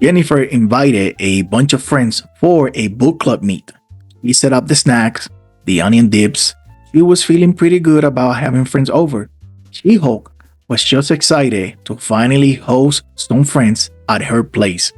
Jennifer invited a bunch of friends for a book club meet. He set up the snacks, the onion dips. She was feeling pretty good about having friends over. She-Hulk was just excited to finally host some friends at her place.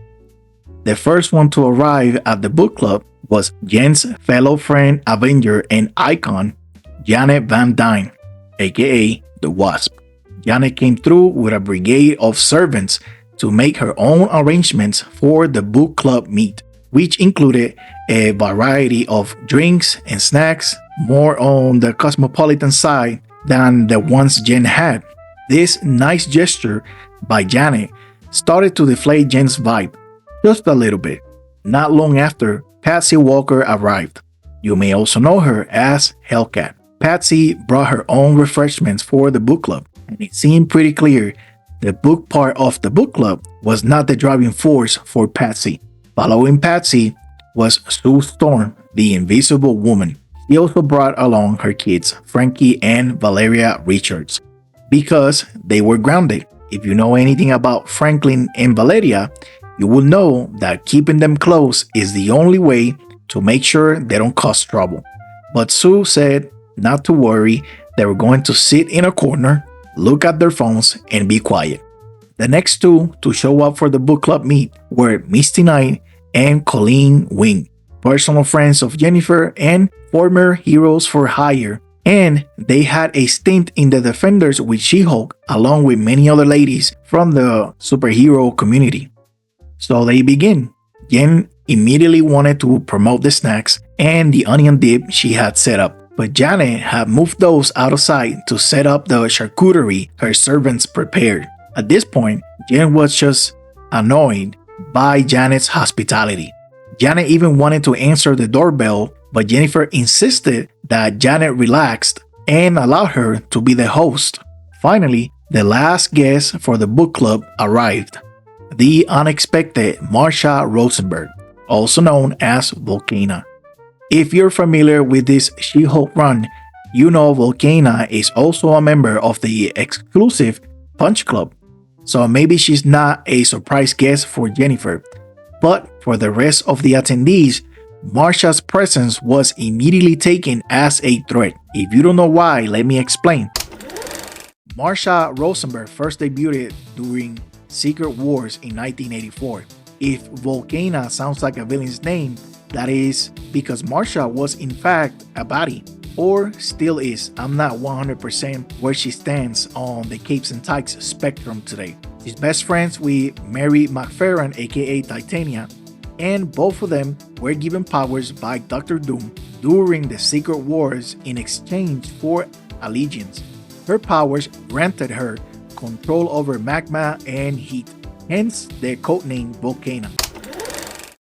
The first one to arrive at the book club was Jen's fellow friend, Avenger, and icon, Janet Van Dyne, aka the Wasp. Janet came through with a brigade of servants to make her own arrangements for the book club meet, which included a variety of drinks and snacks, more on the cosmopolitan side than the ones Jen had. This nice gesture by Janet started to deflate Jen's vibe just a little bit. Not long after, Patsy Walker arrived. You may also know her as Hellcat. Patsy brought her own refreshments for the book club, and it seemed pretty clear the book part of the book club was not the driving force for Patsy. Following Patsy was Sue Storm, the Invisible Woman. She also brought along her kids, Frankie and Valeria Richards, because they were grounded. If you know anything about Franklin and Valeria, you will know that keeping them close is the only way to make sure they don't cause trouble. But Sue said not to worry, they were going to sit in a corner, look at their phones, and be quiet. The next two to show up for the book club meet were Misty Knight and Colleen Wing, personal friends of Jennifer and former heroes for hire, and they had a stint in the Defenders with She-Hulk along with many other ladies from the superhero community. So they begin. Jen immediately wanted to promote the snacks and the onion dip she had set up, but Janet had moved those out of sight to set up the charcuterie her servants prepared. At this point, Jen was just annoyed by Janet's hospitality. Janet even wanted to answer the doorbell, but Jennifer insisted that Janet relaxed and allowed her to be the host. Finally, the last guest for the book club arrived. The unexpected Marsha Rosenberg, also known as Volcana. If you're familiar with this She-Hulk run, you know Volcana is also a member of the exclusive Punch Club, so maybe she's not a surprise guest for Jennifer. But for the rest of the attendees, Marsha's presence was immediately taken as a threat. If you don't know why, let me explain. Marsha Rosenberg first debuted during Secret Wars in 1984. If Volcana sounds like a villain's name, that is because Marsha was in fact a baddie, or still is. I'm not 100% where she stands on the capes and tights spectrum today. She's best friends with Mary McFerrin, aka Titania, and both of them were given powers by Doctor Doom during the Secret Wars in exchange for allegiance. Her powers granted her control over magma and heat, hence their codename Volcana.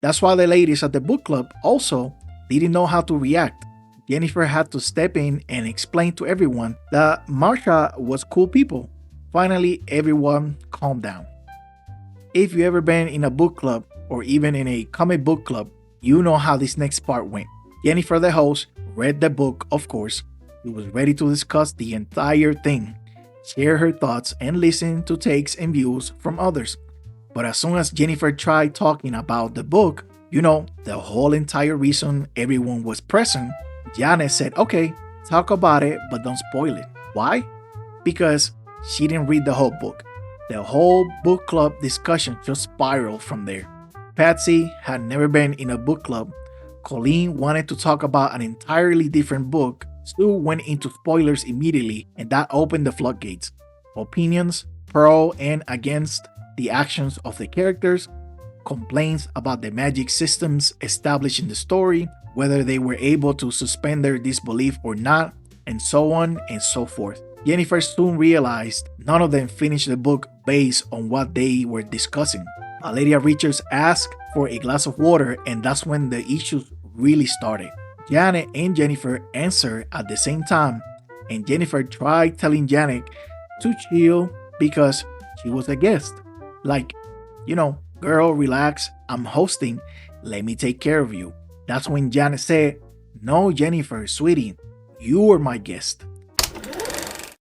That's why the ladies at the book club also didn't know how to react. Jennifer had to step in and explain to everyone that Marsha was cool people. Finally, everyone calmed down. If you ever been in a book club or even in a comic book club, you know how this next part went. Jennifer, the host, read the book, of course. She was ready to discuss the entire thing, share her thoughts, and listen to takes and views from others. But as soon as Jennifer tried talking about the book, you know, the whole entire reason everyone was present, Janet said, okay, talk about it, but don't spoil it. Why? Because she didn't read the whole book. The whole book club discussion just spiraled from there. Patsy had never been in a book club. Colleen wanted to talk about an entirely different book. Sue went into spoilers immediately, and that opened the floodgates. Opinions, pro and against the actions of the characters, complaints about the magic systems established in the story, whether they were able to suspend their disbelief or not, and so on and so forth. Jennifer soon realized none of them finished the book based on what they were discussing. Valeria Richards asked for a glass of water, and that's when the issues really started. Janet and Jennifer answered at the same time, and Jennifer tried telling Janet to chill because she was a guest. Like, you know, girl, relax, I'm hosting, let me take care of you. That's when Janet said, no, Jennifer, sweetie, you are my guest.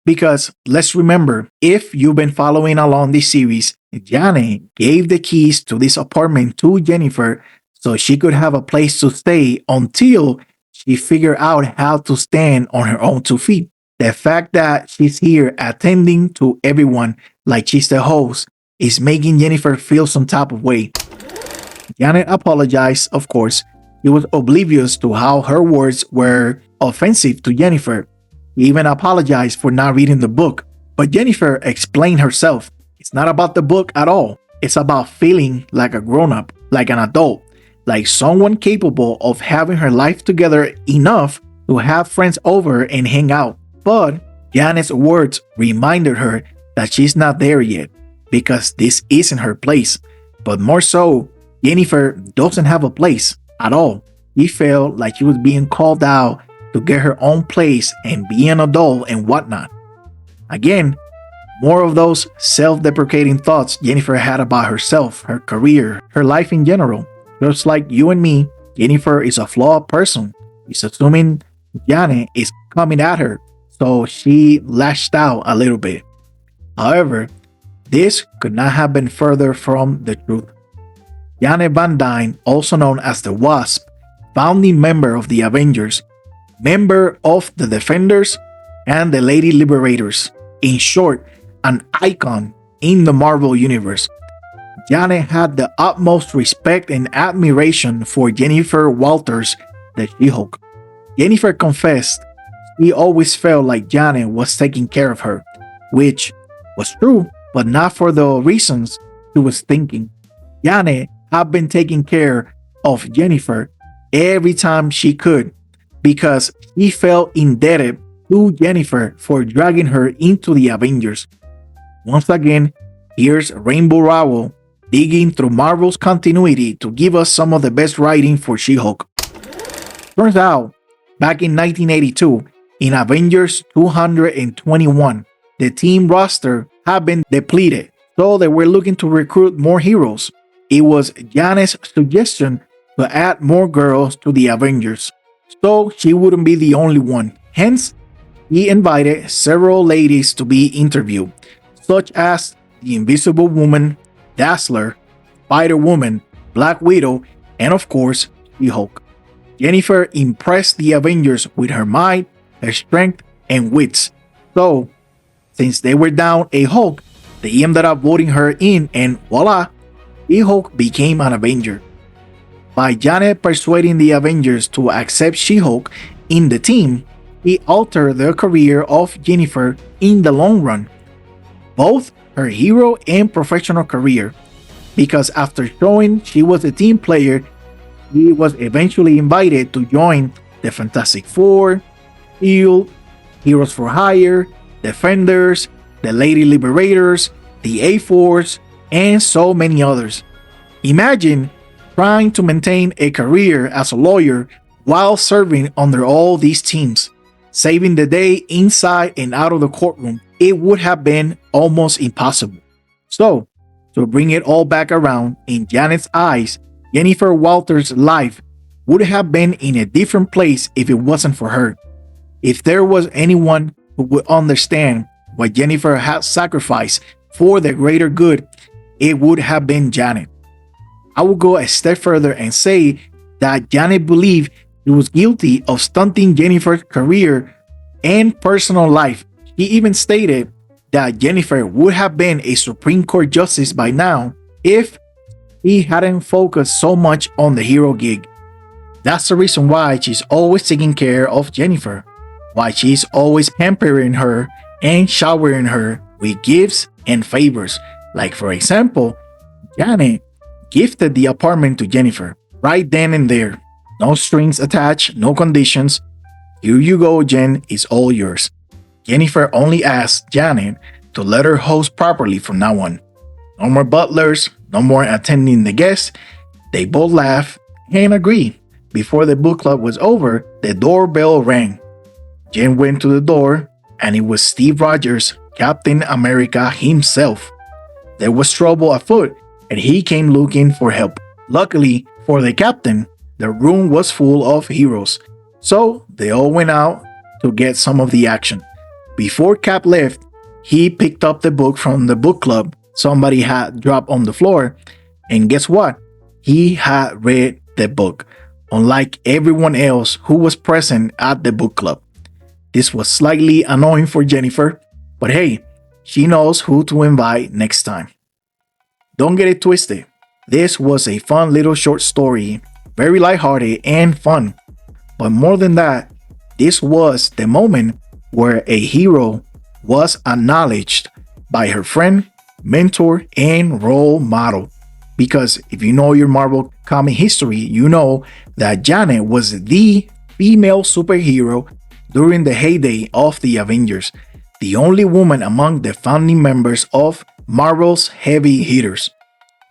Because let's remember, if you've been following along this series, Janet gave the keys to this apartment to Jennifer so she could have a place to stay until she figured out how to stand on her own 2 feet. The fact that she's here attending to everyone like she's the host is making Jennifer feel some type of way. Janet apologized, of course. She was oblivious to how her words were offensive to Jennifer. He even apologized for not reading the book. But Jennifer explained herself. It's not about the book at all. It's about feeling like a grown-up, like an adult, like someone capable of having her life together enough to have friends over and hang out. But Janet's words reminded her that she's not there yet because this isn't her place. But more so, Jennifer doesn't have a place at all. She felt like she was being called out to get her own place and be an adult and whatnot. Again, more of those self-deprecating thoughts Jennifer had about herself, her career, her life in general. Just like you and me, Jennifer is a flawed person. She's assuming Janet is coming at her, so she lashed out a little bit. However, this could not have been further from the truth. Janet Van Dyne, also known as the Wasp, founding member of the Avengers, member of the Defenders, and the Lady Liberators. In short, an icon in the Marvel Universe. Janet had the utmost respect and admiration for Jennifer Walters, the She-Hulk. Jennifer confessed she always felt like Janet was taking care of her, which was true, but not for the reasons she was thinking. Janet had been taking care of Jennifer every time she could because she felt indebted to Jennifer for dragging her into the Avengers. Once again, here's Rainbow Rowell digging through Marvel's continuity to give us some of the best writing for She-Hulk. Turns out, back in 1982, in Avengers 221, the team roster had been depleted, so they were looking to recruit more heroes. It was Janet's suggestion to add more girls to the Avengers, so she wouldn't be the only one. Hence, he invited several ladies to be interviewed, such as the Invisible Woman, Dazzler, Spider-Woman, Black Widow, and of course, She-Hulk. Jennifer impressed the Avengers with her might, her strength, and wits. So, since they were down a Hulk, they ended up voting her in and voila, She-Hulk became an Avenger. By Janet persuading the Avengers to accept She-Hulk in the team, it altered the career of Jennifer in the long run, both her hero and professional career, because after showing she was a team player, she was eventually invited to join the Fantastic Four, Shield, Heroes for Hire, Defenders, the Lady Liberators, the A-Force, and so many others. Imagine trying to maintain a career as a lawyer while serving under all these teams, saving the day inside and out of the courtroom. It would have been almost impossible. So, to bring it all back around, in Janet's eyes, Jennifer Walters' life would have been in a different place if it wasn't for her. If there was anyone who would understand what Jennifer had sacrificed for the greater good, it would have been Janet. I would go a step further and say that Janet believed she was guilty of stunting Jennifer's career and personal life. She even stated that Jennifer would have been a Supreme Court justice by now if he hadn't focused so much on the hero gig. That's the reason why she's always taking care of Jennifer, why she's always pampering her and showering her with gifts and favors. Like for example, Janet gifted the apartment to Jennifer right then and there. No strings attached, no conditions. Here you go, Jen, it's all yours. Jennifer only asked Janet to let her host properly from now on. No more butlers, no more attending the guests. They both laughed and agreed. Before the book club was over, the doorbell rang. Jen went to the door, and it was Steve Rogers, Captain America himself. There was trouble afoot, and he came looking for help. Luckily for the captain, the room was full of heroes, so they all went out to get some of the action. Before Cap left, he picked up the book from the book club somebody had dropped on the floor. And guess what? He had read the book, unlike everyone else who was present at the book club. This was slightly annoying for Jennifer, but hey, she knows who to invite next time. Don't get it twisted. This was a fun little short story, very lighthearted and fun. But more than that, this was the moment where a hero was acknowledged by her friend, mentor, and role model. Because if you know your Marvel comic history, you know that Janet was the female superhero during the heyday of the Avengers, the only woman among the founding members of Marvel's heavy hitters.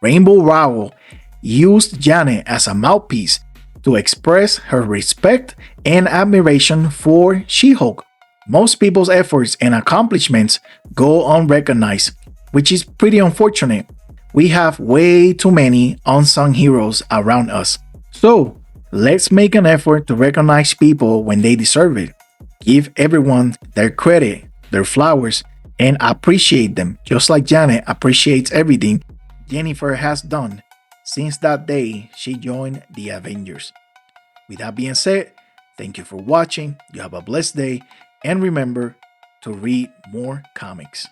Rainbow Rowell used Janet as a mouthpiece to express her respect and admiration for She-Hulk. Most people's efforts and accomplishments go unrecognized, which is pretty unfortunate. We have way too many unsung heroes around us. So, let's make an effort to recognize people when they deserve it. Give everyone their credit, their flowers, and appreciate them, just like Janet appreciates everything Jennifer has done since that day she joined the Avengers. With that being said, thank you for watching. You have a blessed day, and remember to read more comics.